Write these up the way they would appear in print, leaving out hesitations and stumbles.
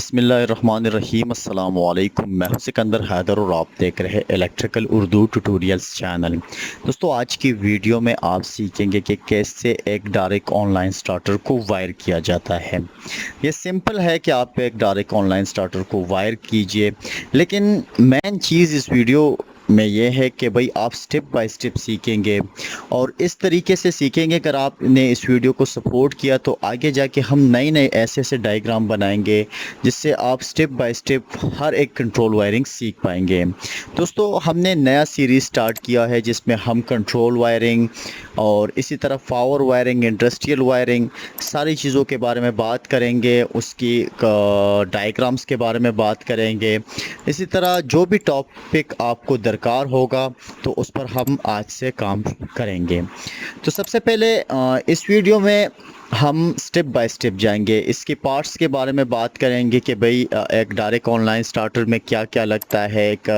बिस्मिल्लाहिर्रहमानिर्रहीम अस्सलाम वालेकुम। मैं हूं सिकंदर हैदर और आप देख रहे हैं इलेक्ट्रिकल उर्दू ट्यूटोरियल्स चैनल। दोस्तों, आज की वीडियो में आप सीखेंगे कि कैसे एक डायरेक्ट ऑनलाइन स्टार्टर को वायर किया जाता है। ये सिंपल है कि आप एक डायरेक्ट ऑनलाइन स्टार्टर को वायर कीजिए, लेकिन मेन चीज़ इस वीडियो में ये है कि भाई आप स्टेप बाय स्टेप सीखेंगे और इस तरीके से सीखेंगे। अगर आपने इस वीडियो को सपोर्ट किया तो आगे जाके हम नए नए ऐसे ऐसे डायग्राम बनाएंगे जिससे आप स्टेप बाय स्टेप हर एक कंट्रोल वायरिंग सीख पाएंगे। दोस्तों, हमने नया सीरीज़ स्टार्ट किया है जिसमें हम कंट्रोल वायरिंग और इसी तरह पावर वायरिंग, इंडस्ट्रियल वायरिंग, सारी चीज़ों के बारे में बात करेंगे, उसकी डायग्राम्स के बारे में बात करेंगे। इसी तरह जो भी टॉपिक आपको दरकार होगा तो उस पर हम आज से काम करेंगे। तो सबसे पहले इस वीडियो में हम स्टेप बाय स्टेप जाएंगे, इसके पार्ट्स के बारे में बात करेंगे कि भाई एक डायरेक्ट ऑनलाइन स्टार्टर में क्या क्या लगता है। एक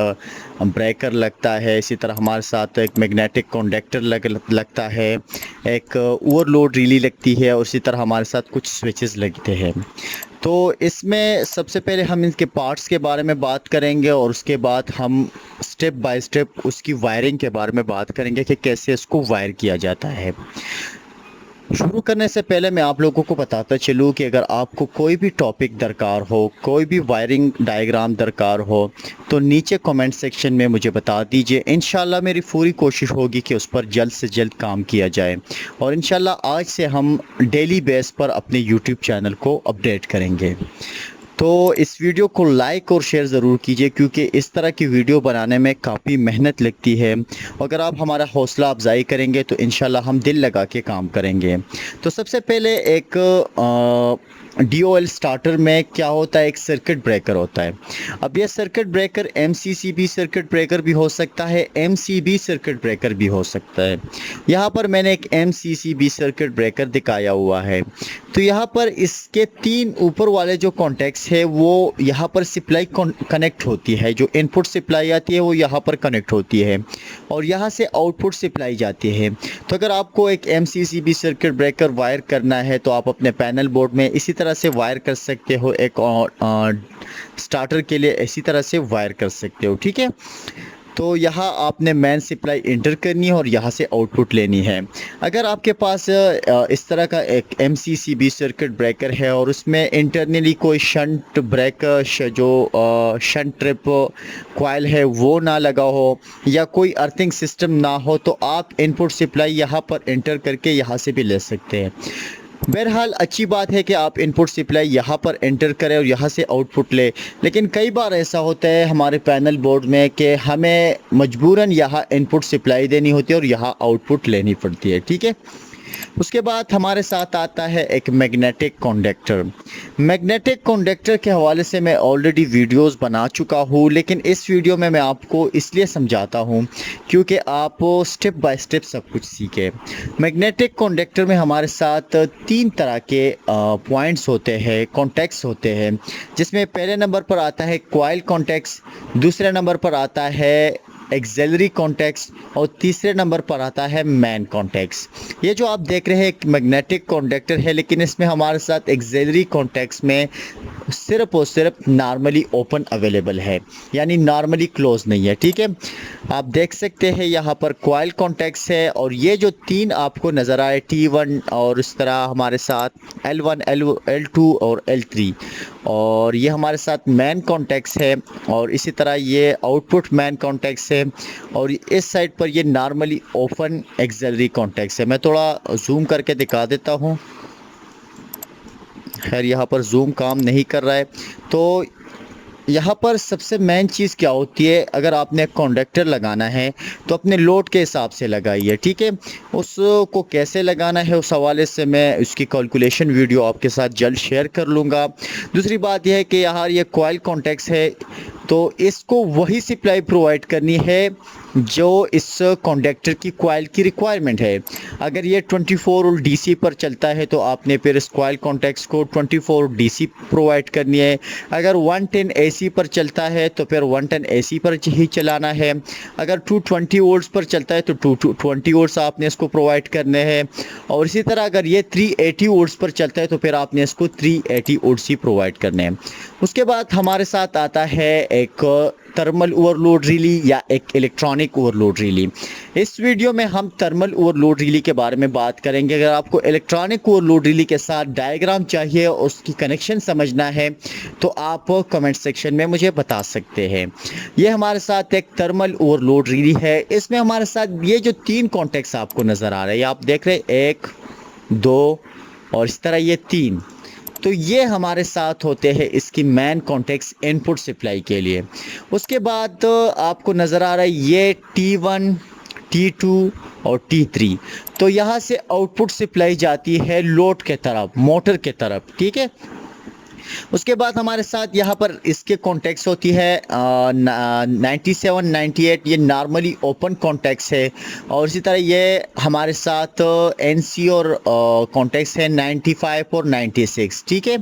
ब्रेकर लगता है, इसी तरह हमारे साथ एक मैग्नेटिक कंडक्टर लगता है, एक ओवरलोड रिली लगती है और इसी तरह हमारे साथ कुछ स्विचेस लगते हैं। तो इसमें सबसे पहले हम इनके पार्ट्स के बारे में बात करेंगे और उसके बाद हम स्टेप बाय स्टेप उसकी वायरिंग के बारे में बात करेंगे कि कैसे इसको वायर किया जाता है। शुरू करने से पहले मैं आप लोगों को बताता चलूँ कि अगर आपको कोई भी टॉपिक दरकार हो, कोई भी वायरिंग डायग्राम दरकार हो तो नीचे कमेंट सेक्शन में मुझे बता दीजिए। इंशाल्लाह मेरी पूरी कोशिश होगी कि उस पर जल्द से जल्द काम किया जाए और इंशाल्लाह आज से हम डेली बेस पर अपने यूट्यूब चैनल को अपडेट करेंगे। तो इस वीडियो को लाइक और शेयर ज़रूर कीजिए क्योंकि इस तरह की वीडियो बनाने में काफ़ी मेहनत लगती है। अगर आप हमारा हौसला अफजाई करेंगे तो इंशाल्लाह हम दिल लगा के काम करेंगे। तो सबसे पहले एक DOL स्टार्टर में क्या होता है, एक सर्किट ब्रेकर होता है। अब यह circuit breaker MCCB circuit breaker भी हो सकता है, MCB सर्किट ब्रेकर भी हो सकता है। यहाँ पर मैंने एक MCCB सर्किट ब्रेकर दिखाया हुआ है। तो यहाँ पर इसके तीन ऊपर वाले जो कॉन्टैक्ट्स है वो यहाँ पर सप्लाई कनेक्ट होती है, जो इनपुट सप्लाई आती है वो यहाँ पर कनेक्ट होती है और यहाँ से आउटपुट सप्लाई जाती है। तो अगर आपको एक MCCB सर्किट ब्रेकर वायर करना है तो आप अपने पैनल बोर्ड में इसी तरह से वायर कर सकते हो, एक स्टार्टर के लिए इसी तरह से वायर कर सकते हो, ठीक है। तो यहाँ आपने मेन सप्लाई इंटर करनी है और यहाँ से आउटपुट लेनी है। अगर आपके पास इस तरह का एक MCCB सर्किट ब्रेकर है और उसमें इंटरनली कोई शंट ब्रेकर जो शंट ट्रिप कॉइल है वो ना लगा हो या कोई अर्थिंग सिस्टम ना हो तो आप इनपुट सप्लाई यहाँ पर इंटर करके यहाँ से भी ले सकते हैं। बहरहाल अच्छी बात है कि आप इनपुट सप्लाई यहाँ पर एंटर करें और यहाँ से आउटपुट ले, लेकिन कई बार ऐसा होता है हमारे पैनल बोर्ड में कि हमें मजबूरन यहाँ इनपुट सप्लाई देनी होती है और यहाँ आउटपुट लेनी पड़ती है, ठीक है। उसके बाद हमारे साथ आता है एक मैग्नेटिक कंडक्टर। मैग्नेटिक कंडक्टर के हवाले से मैं ऑलरेडी वीडियोस बना चुका हूँ, लेकिन इस वीडियो में मैं आपको इसलिए समझाता हूँ क्योंकि आप स्टेप बाय स्टेप सब कुछ सीखें। मैग्नेटिक कंडक्टर में हमारे साथ तीन तरह के पॉइंट्स होते हैं, कॉन्टैक्ट्स होते हैं, जिसमें पहले नंबर पर आता है कॉइल कॉन्टैक्ट्स, दूसरे नंबर पर आता है एक्सिलरी कॉन्टैक्ट्स और तीसरे नंबर पर आता है मैन कॉन्टैक्ट्स। ये जो आप देख रहे हैं एक मैग्नेटिक कॉन्डक्टर है, लेकिन इसमें हमारे साथ एक्सिलरी कॉन्टैक्ट्स में सिर्फ और सिर्फ नॉर्मली ओपन अवेलेबल है, यानी नॉर्मली क्लोज नहीं है, ठीक है। आप देख सकते हैं यहाँ पर कॉइल कॉन्टैक्ट्स है और ये जो तीन आपको नज़र आए T1 और इस तरह हमारे साथ L1, L2 और L3, और ये हमारे साथ मैन कॉन्टैक्ट्स है और इसी तरह ये आउटपुट मैन कॉन्टैक्ट्स है और इस साइड पर ये नॉर्मली ओपन एक्सिलरी कॉन्टैक्ट्स है। मैं थोड़ा जूम करके दिखा देता हूँ। खैर यहाँ पर जूम काम नहीं कर रहा है। तो यहाँ पर सबसे मेन चीज़ क्या होती है, अगर आपने कंडक्टर लगाना है तो अपने लोड के हिसाब से लगाइए, ठीक है। उसको कैसे लगाना है उस हवाले से मैं उसकी कैलकुलेशन वीडियो आपके साथ जल्द शेयर कर लूँगा। दूसरी बात यह है कि यहाँ ये कॉइल कॉन्टैक्ट्स है तो इसको वही सप्लाई प्रोवाइड करनी है जो इस कंडक्टर की कॉइल की रिक्वायरमेंट है। अगर ये 24 वोल्ट डीसी पर चलता है तो आपने फिर इस कॉइल कॉन्टैक्ट्स को 24 डीसी प्रोवाइड करनी है। अगर 110 एसी पर चलता है तो फिर 110 एसी पर ही चलाना है। अगर 220 वोल्ट्स पर चलता है तो 220 वोल्ट्स आपने इसको प्रोवाइड करने हैं। और इसी तरह अगर ये 380 वोल्ट्स पर चलता है तो फिर आपने इसको 380 वोल्ट्स ही प्रोवाइड करने हैं। उसके बाद हमारे साथ आता है एक थर्मल ओवरलोड रिली या एक इलेक्ट्रॉनिक ओवरलोड रिली। इस वीडियो में हम थर्मल ओवरलोड रिली के बारे में बात करेंगे। अगर आपको इलेक्ट्रॉनिक ओवरलोड रिली के साथ डायग्राम चाहिए और उसकी कनेक्शन समझना है तो आप कमेंट सेक्शन में मुझे बता सकते हैं। ये हमारे साथ एक थर्मल ओवरलोड रिली है। इसमें हमारे साथ ये जो 3 कॉन्टैक्ट्स आपको नज़र आ रहे हैं, आप देख रहे हैं 1, 2 और इस तरह ये 3, तो ये हमारे साथ होते हैं इसकी मेन कॉन्टैक्ट्स इनपुट सप्लाई के लिए। उसके बाद आपको नज़र आ रहा है ये T1, T2 और T3, तो यहाँ से आउटपुट सप्लाई जाती है लोड के तरफ, मोटर के तरफ, ठीक है। उसके बाद हमारे साथ यहाँ पर इसके कॉन्टैक्ट्स होती है 97, 98, ये नॉर्मली ओपन कॉन्टैक्ट्स है। और इसी तरह ये हमारे साथ NC और कॉन्टैक्ट्स है 95 और 96, ठीक है।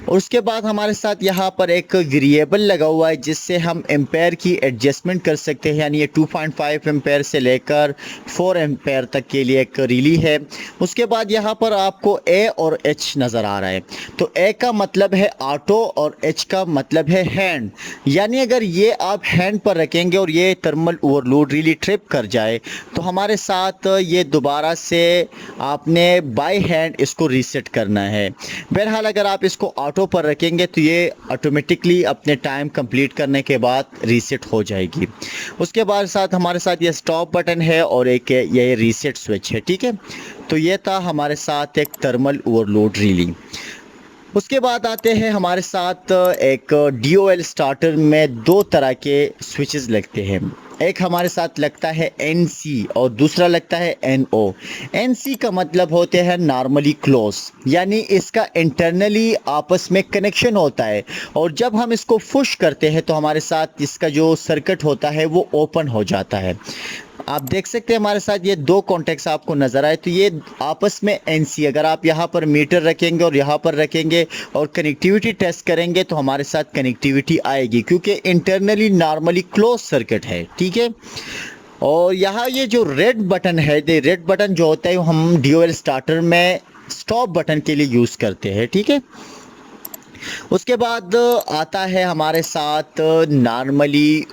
और उसके बाद हमारे साथ यहाँ पर एक वेरिएबल लगा हुआ है जिससे हम एम्पेयर की एडजस्टमेंट कर सकते हैं, यानी ये 2.5 एम्पेयर से लेकर 4 एम्पेयर तक के लिए एक रिली है। उसके बाद यहाँ पर आपको A और H नज़र आ रहा है, तो A का मतलब है ऑटो और H का मतलब है हैंड, यानी अगर ये आप हैंड पर रखेंगे और ये थर्मल ओवरलोड रिली ट्रिप कर जाए तो हमारे साथ ये दोबारा से आपने बाय हैंड इसको रीसेट करना है। बहरहाल अगर आप इसको ऑटो पर रखेंगे तो ये ऑटोमेटिकली अपने टाइम कंप्लीट करने के बाद रीसेट हो जाएगी। उसके बाद हमारे साथ ये स्टॉप बटन है और एक ये रीसेट स्विच है, ठीक है। तो ये था हमारे साथ एक थर्मल ओवरलोड रिली। उसके बाद आते हैं हमारे साथ एक DOL स्टार्टर में 2 तरह के स्विचेस लगते हैं। एक हमारे साथ लगता है NC और दूसरा लगता है NO। NC का मतलब होते हैं नॉर्मली क्लोज, यानी इसका इंटरनली आपस में कनेक्शन होता है और जब हम इसको पुश करते हैं तो हमारे साथ इसका जो सर्किट होता है वो ओपन हो जाता है। आप देख सकते हैं हमारे साथ ये 2 कॉन्टैक्ट्स आपको नज़र आए, तो ये आपस में NC, अगर आप यहाँ पर मीटर रखेंगे और यहाँ पर रखेंगे और कनेक्टिविटी टेस्ट करेंगे तो हमारे साथ कनेक्टिविटी आएगी क्योंकि इंटरनली नॉर्मली क्लोज सर्किट है, ठीक है। और यहाँ ये जो रेड बटन है, ये रेड बटन जो होता है हम DOL स्टार्टर में स्टॉप बटन के लिए यूज़ करते हैं, ठीक है। उसके बाद आता है हमारे साथ नॉर्मली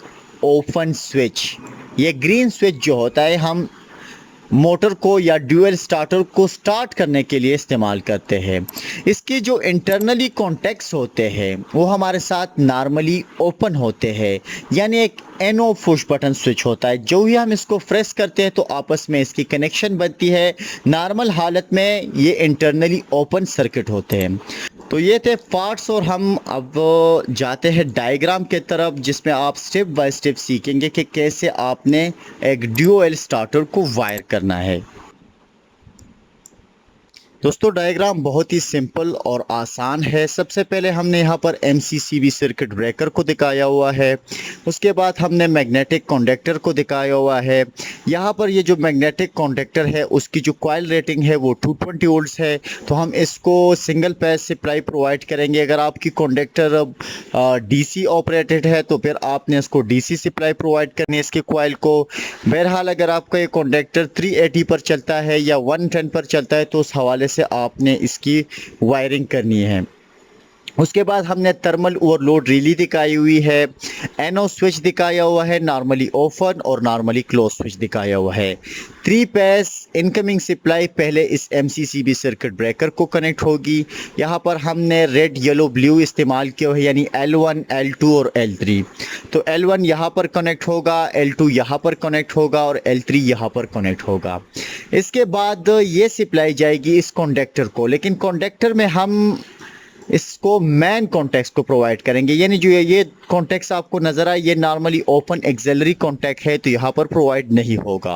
ओपन स्विच। ये ग्रीन स्विच जो होता है हम मोटर को या ड्यूअल स्टार्टर को स्टार्ट करने के लिए इस्तेमाल करते हैं। इसकी जो इंटरनली कॉन्टैक्ट्स होते हैं वो हमारे साथ नॉर्मली ओपन होते हैं, यानी एक NO पुश बटन स्विच होता है। जो ही हम इसको प्रेस करते हैं तो आपस में इसकी कनेक्शन बनती है। नॉर्मल हालत में ये इंटरनली ओपन सर्किट होते हैं। तो ये थे पार्ट्स और हम अब जाते हैं डायग्राम के तरफ जिसमें आप स्टेप बाय स्टेप सीखेंगे कि कैसे आपने एक DOL स्टार्टर को वायर करना है। दोस्तों डायग्राम बहुत ही सिंपल और आसान है। सबसे पहले हमने यहाँ पर MCCB सर्किट ब्रेकर को दिखाया हुआ है। उसके बाद हमने मैग्नेटिक कंडक्टर को दिखाया हुआ है। यहाँ पर ये जो मैग्नेटिक कंडक्टर है उसकी जो कॉइल रेटिंग है वो 220 वोल्ट्स है, तो हम इसको सिंगल पेज सप्लाई प्रोवाइड करेंगे। अगर आपकी कंडक्टर DC ऑपरेटेड है तो फिर आपने इसको DC सप्लाई प्रोवाइड करनी है इसके कॉइल को। बहरहाल अगर आपका ये कंडक्टर 380 पर चलता है या 110 पर चलता है तो उस हवाले से आपने इसकी वायरिंग करनी है। उसके बाद हमने थर्मल ओवरलोड रिली दिखाई हुई है, NO स्विच दिखाया हुआ है, नॉर्मली ओपन और नॉर्मली क्लोज स्विच दिखाया हुआ है। 3 पेज इनकमिंग सप्लाई पहले इस MCCB सर्किट ब्रेकर को कनेक्ट होगी। यहाँ पर हमने रेड येलो ब्लू इस्तेमाल किया है, यानी L1, L2 और L3। तो L1 यहाँ पर कनेक्ट होगा, L2 यहाँ पर कनेक्ट होगा और L3 यहाँ पर कनेक्ट होगा। इसके बाद ये सप्लाई जाएगी इस कंडक्टर को, लेकिन कंडक्टर में हम इसको मेन कॉन्टैक्ट्स को प्रोवाइड करेंगे, यानी जो ये कॉन्टैक्ट्स आपको नज़र आए ये नॉर्मली ओपन एक्सिलरी कॉन्टैक्ट है तो यहाँ पर प्रोवाइड नहीं होगा।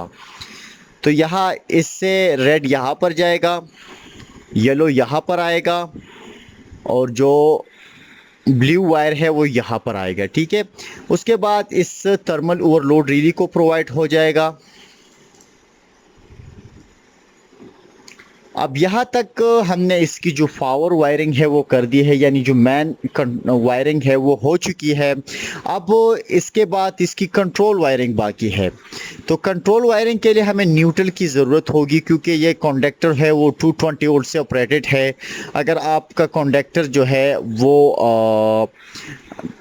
तो यहाँ इससे रेड यहाँ पर जाएगा, येलो यहाँ पर आएगा और जो ब्लू वायर है वो यहाँ पर आएगा, ठीक है। उसके बाद इस थर्मल ओवरलोड रिले को प्रोवाइड हो जाएगा। अब यहाँ तक हमने इसकी जो पावर वायरिंग है वो कर दी है, यानी जो मेन वायरिंग है वो हो चुकी है। अब इसके बाद इसकी कंट्रोल वायरिंग बाकी है। तो कंट्रोल वायरिंग के लिए हमें न्यूट्रल की ज़रूरत होगी, क्योंकि ये कंडक्टर है वो 220 वोल्ट से ऑपरेटेड है। अगर आपका कंडक्टर जो है वो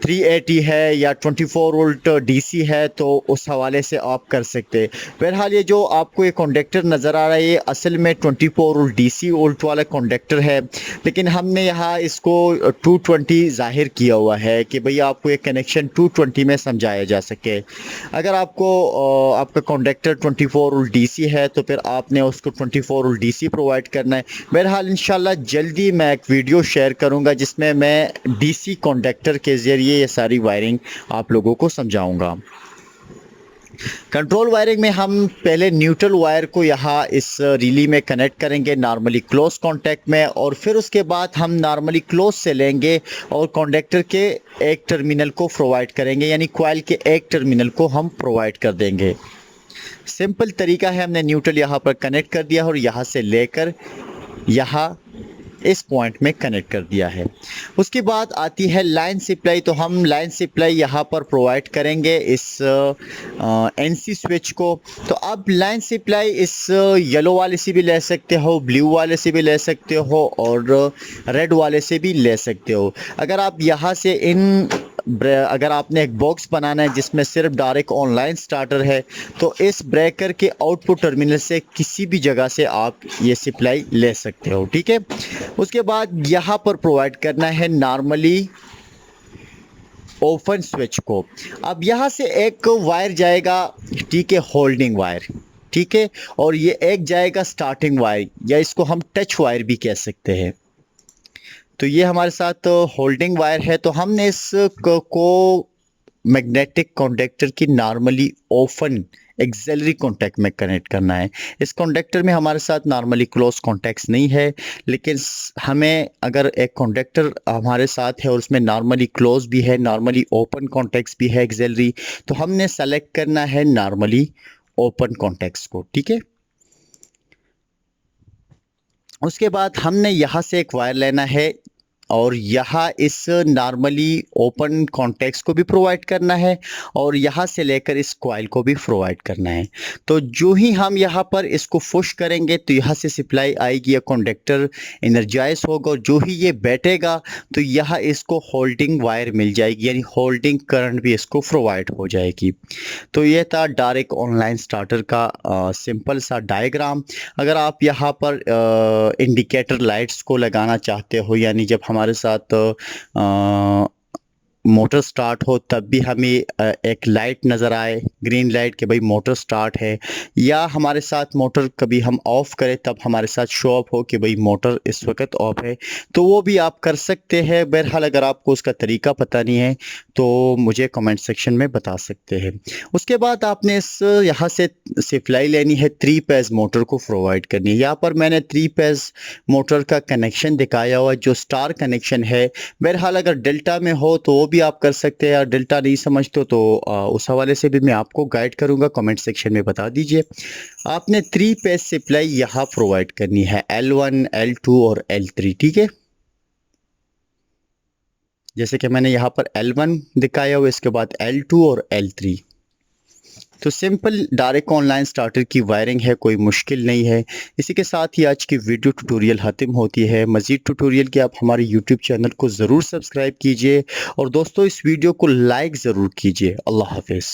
380 है या 24 वोल्ट डीसी है तो उस हवाले से आप कर सकते हैं। बहरहाल ये जो आपको ये कंडक्टर नज़र आ रहा है ये असल में 24 वोल्ट डीसी वोल्ट वाला कंडक्टर है, लेकिन हमने यहाँ इसको 220 ज़ाहिर किया हुआ है कि भाई आपको ये कनेक्शन 220 में समझाया जा सके। अगर आपको आपका कंडक्टर 24 वोल्ट डीसी है तो फिर आपने उसको 24 वोल्ट डीसी प्रोवाइड करना है। बहरहाल इंशाल्लाह जल्दी मैं एक वीडियो शेयर करूँगा जिसमें मैं डीसी कंडक्टर के ज़रिए ये सारी वायरिंग आप लोगों को समझाऊंगा। कंट्रोल वायरिंग में हम पहले न्यूट्रल वायर को यहाँ इस रिले में कनेक्ट करेंगे नॉर्मली क्लोज कांटेक्ट में, और फिर उसके बाद हम नॉर्मली क्लोज से लेंगे और कंडक्टर के एक टर्मिनल को प्रोवाइड करेंगे, यानी कॉइल के एक टर्मिनल को हम प्रोवाइड कर देंगे। सिंपल तरीका है, हमने न्यूट्रल यहाँ पर कनेक्ट कर दिया और यहाँ से लेकर यहाँ इस पॉइंट में कनेक्ट कर दिया है। उसके बाद आती है लाइन सप्लाई। तो हम लाइन सप्लाई यहाँ पर प्रोवाइड करेंगे इस एनसी स्विच को। तो अब लाइन सप्लाई इस येलो वाले से भी ले सकते हो, ब्लू वाले से भी ले सकते हो और रेड वाले से भी ले सकते हो। अगर आप यहाँ से अगर आपने एक बॉक्स बनाना है जिसमें सिर्फ डायरेक्ट ऑनलाइन स्टार्टर है तो इस ब्रेकर के आउटपुट टर्मिनल से किसी भी जगह से आप ये सप्लाई ले सकते हो, ठीक है। उसके बाद यहाँ पर प्रोवाइड करना है नॉर्मली ओपन स्विच को। अब यहाँ से एक वायर जाएगा, ठीक है, होल्डिंग वायर, ठीक है, और ये एक जाएगा स्टार्टिंग वायर या इसको हम टच वायर भी कह सकते हैं। तो ये हमारे साथ होल्डिंग वायर है। तो हमने इस को मैग्नेटिक कंडक्टर की नॉर्मली ओपन एक्सिलरी कॉन्टैक्ट में कनेक्ट करना है। इस कॉन्डक्टर में हमारे साथ नॉर्मली क्लोज कॉन्टैक्ट्स नहीं है, लेकिन हमें अगर एक कॉन्डक्टर हमारे साथ है और उसमें नॉर्मली क्लोज भी है, नॉर्मली ओपन कॉन्टैक्ट्स भी है एक्सिलरी, तो हमने सेलेक्ट करना है नॉर्मली ओपन कॉन्टैक्ट्स को, ठीक है। उसके बाद हमने यहाँ से एक वायर लेना है और यहाँ इस नॉर्मली ओपन कॉन्टैक्ट्स को भी प्रोवाइड करना है और यहाँ से लेकर इस कॉइल को भी प्रोवाइड करना है। तो जो ही हम यहाँ पर इसको पुश करेंगे तो यहाँ से सप्लाई आएगी, या कंडक्टर एनर्जाइज होगा और जो ही ये बैठेगा तो यहाँ इसको होल्डिंग वायर मिल जाएगी, यानी होल्डिंग करंट भी इसको प्रोवाइड हो जाएगी। तो ये था डायरेक्ट ऑनलाइन स्टार्टर का सिंपल सा डायग्राम। अगर आप यहाँ पर इंडिकेटर लाइट्स को लगाना चाहते हो, यानी जब हमारे साथ मोटर स्टार्ट हो तब भी हमें एक लाइट नज़र आए, ग्रीन लाइट कि भाई मोटर स्टार्ट है, या हमारे साथ मोटर कभी हम ऑफ़ करें तब हमारे साथ शो अप हो कि भाई मोटर इस वक्त ऑफ है, तो वो भी आप कर सकते हैं। बहरहाल अगर आपको उसका तरीका पता नहीं है तो मुझे कमेंट सेक्शन में बता सकते हैं। उसके बाद आपने इस यहाँ से सप्लाई लेनी है, 3 फेज़ मोटर को प्रोवाइड करनी है। यहाँ पर मैंने 3 फेज़ मोटर का कनेक्शन दिखाया हुआ जो स्टार कनेक्शन है। बहरहाल अगर डेल्टा में हो तो वो भी आप कर सकते हैं, या डेल्टा नहीं समझते तो उस हवाले से भी मैं आपको गाइड करूंगा, कमेंट सेक्शन में बता दीजिए। आपने 3 फेज़ सप्लाई यहाँ प्रोवाइड करनी है, L1, L2 और L3, ठीक है। जैसे कि मैंने यहाँ पर L1 दिखाया हुआ, इसके बाद L2 और L3। तो सिंपल डायरेक्ट ऑनलाइन स्टार्टर की वायरिंग है, कोई मुश्किल नहीं है। इसी के साथ ही आज की वीडियो ट्यूटोरियल ख़त्म होती है। मज़ीद ट्यूटोरियल के आप हमारे यूट्यूब चैनल को ज़रूर सब्सक्राइब कीजिए और दोस्तों इस वीडियो को लाइक ज़रूर कीजिए। अल्लाह हाफिज़।